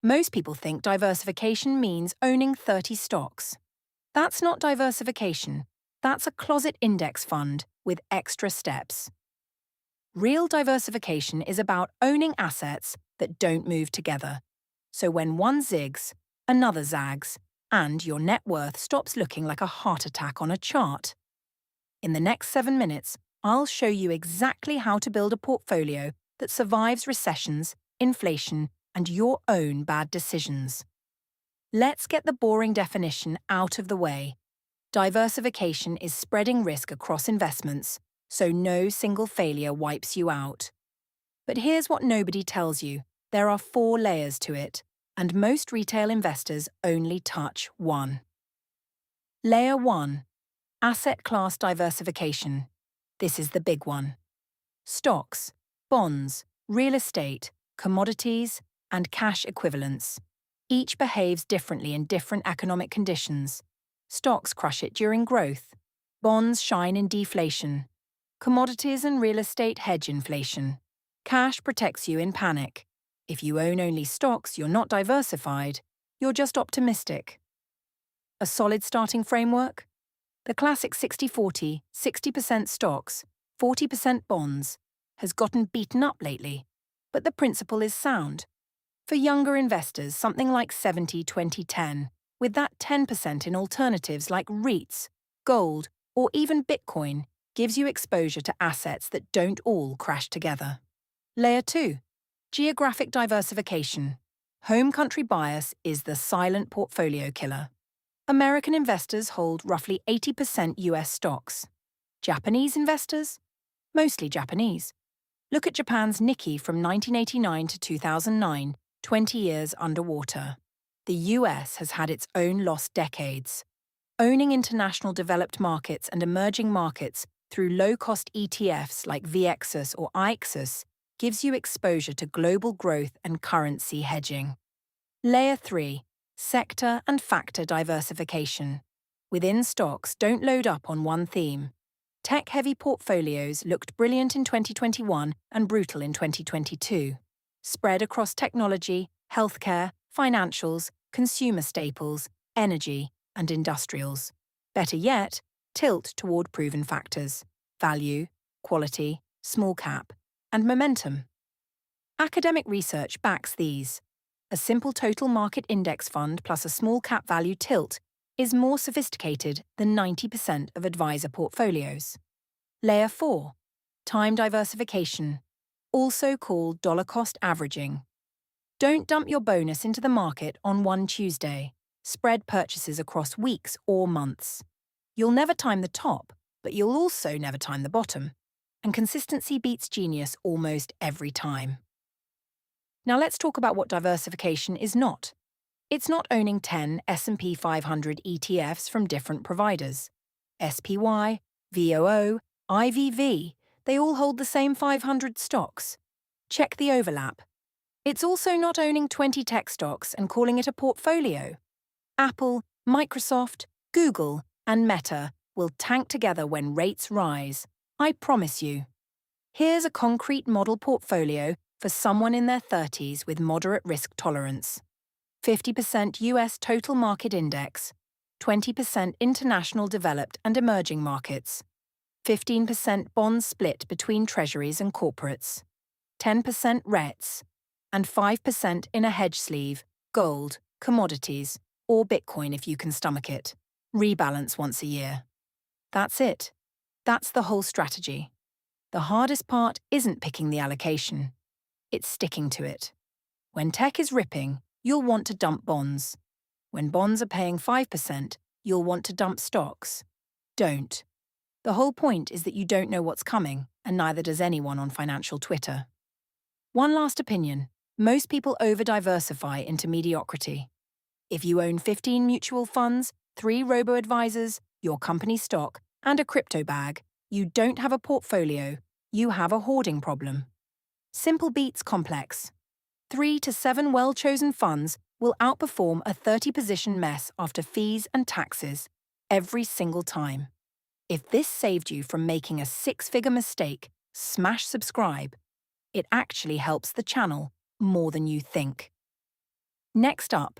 Most people think diversification means owning 30 stocks. That's not diversification. That's a closet index fund with extra steps. Real diversification is about owning assets that don't move together. So when one zigs, another zags, and your net worth stops looking like a heart attack on a chart. In the next 7 minutes, I'll show you exactly how to build a portfolio that survives recessions, inflation, and your own bad decisions. Let's get the boring definition out of the way. Diversification is spreading risk across investments, so no single failure wipes you out. But here's what nobody tells you. There are 4 layers to it, and most retail investors only touch 1. Layer 1. Asset class diversification. This is the big one. Stocks, bonds, real estate, commodities, and cash equivalents. Each behaves differently in different economic conditions. Stocks crush it during growth. Bonds shine in deflation. Commodities and real estate hedge inflation. Cash protects you in panic. If you own only stocks, you're not diversified. You're just optimistic. A solid starting framework? The classic 60-40, 60% stocks, 40% bonds, has gotten beaten up lately, but the principle is sound. For younger investors, something like 70-20-10, with that 10% in alternatives like REITs, gold, or even Bitcoin, gives you exposure to assets that don't all crash together. Layer 2. Geographic diversification. Home country bias is the silent portfolio killer. American investors hold roughly 80% US stocks. Japanese investors? Mostly Japanese. Look at Japan's Nikkei from 1989 to 2009, 20 years underwater. The US has had its own lost decades. Owning international developed markets and emerging markets through low-cost ETFs like VXUS or IXUS gives you exposure to global growth and currency hedging. Layer 3. Sector and factor diversification. Within stocks, don't load up on one theme. Tech-heavy portfolios looked brilliant in 2021 and brutal in 2022. Spread across technology, healthcare, financials, consumer staples, energy, and industrials. Better yet, tilt toward proven factors: value, quality, small cap, and momentum. Academic research backs these. A simple total market index fund plus a small cap value tilt is more sophisticated than 90% of advisor portfolios. Layer 4. Time diversification, also called dollar cost averaging. Don't dump your bonus into the market on one Tuesday. Spread purchases across weeks or months. You'll never time the top, but you'll also never time the bottom. And consistency beats genius almost every time. Now let's talk about what diversification is not. It's not owning 10 S&P 500 ETFs from different providers. SPY, VOO, IVV, they all hold the same 500 stocks. Check the overlap. It's also not owning 20 tech stocks and calling it a portfolio. Apple, Microsoft, Google, and Meta will tank together when rates rise. I promise you. Here's a concrete model portfolio for someone in their 30s with moderate risk tolerance. 50% US total market index, 20% international developed and emerging markets, 15% bonds split between treasuries and corporates, 10% REITs, and 5% in a hedge sleeve, gold, commodities, or Bitcoin if you can stomach it. Rebalance once a year. That's it. That's the whole strategy. The hardest part isn't picking the allocation. It's sticking to it. When tech is ripping, you'll want to dump bonds. When bonds are paying 5%, you'll want to dump stocks. Don't. The whole point is that you don't know what's coming, and neither does anyone on financial Twitter. One last opinion. Most people over-diversify into mediocrity. If you own 15 mutual funds, 3 robo-advisors, your company stock, and a crypto bag, you don't have a portfolio, you have a hoarding problem. Simple beats complex. 3 to 7 well-chosen funds will outperform a 30-position mess after fees and taxes every single time. If this saved you from making a 6-figure mistake, smash subscribe. It actually helps the channel more than you think. Next up,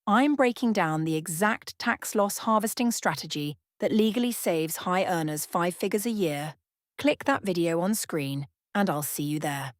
I'm breaking down the exact tax loss harvesting strategy that legally saves high earners 5 figures a year. Click that video on screen, and I'll see you there.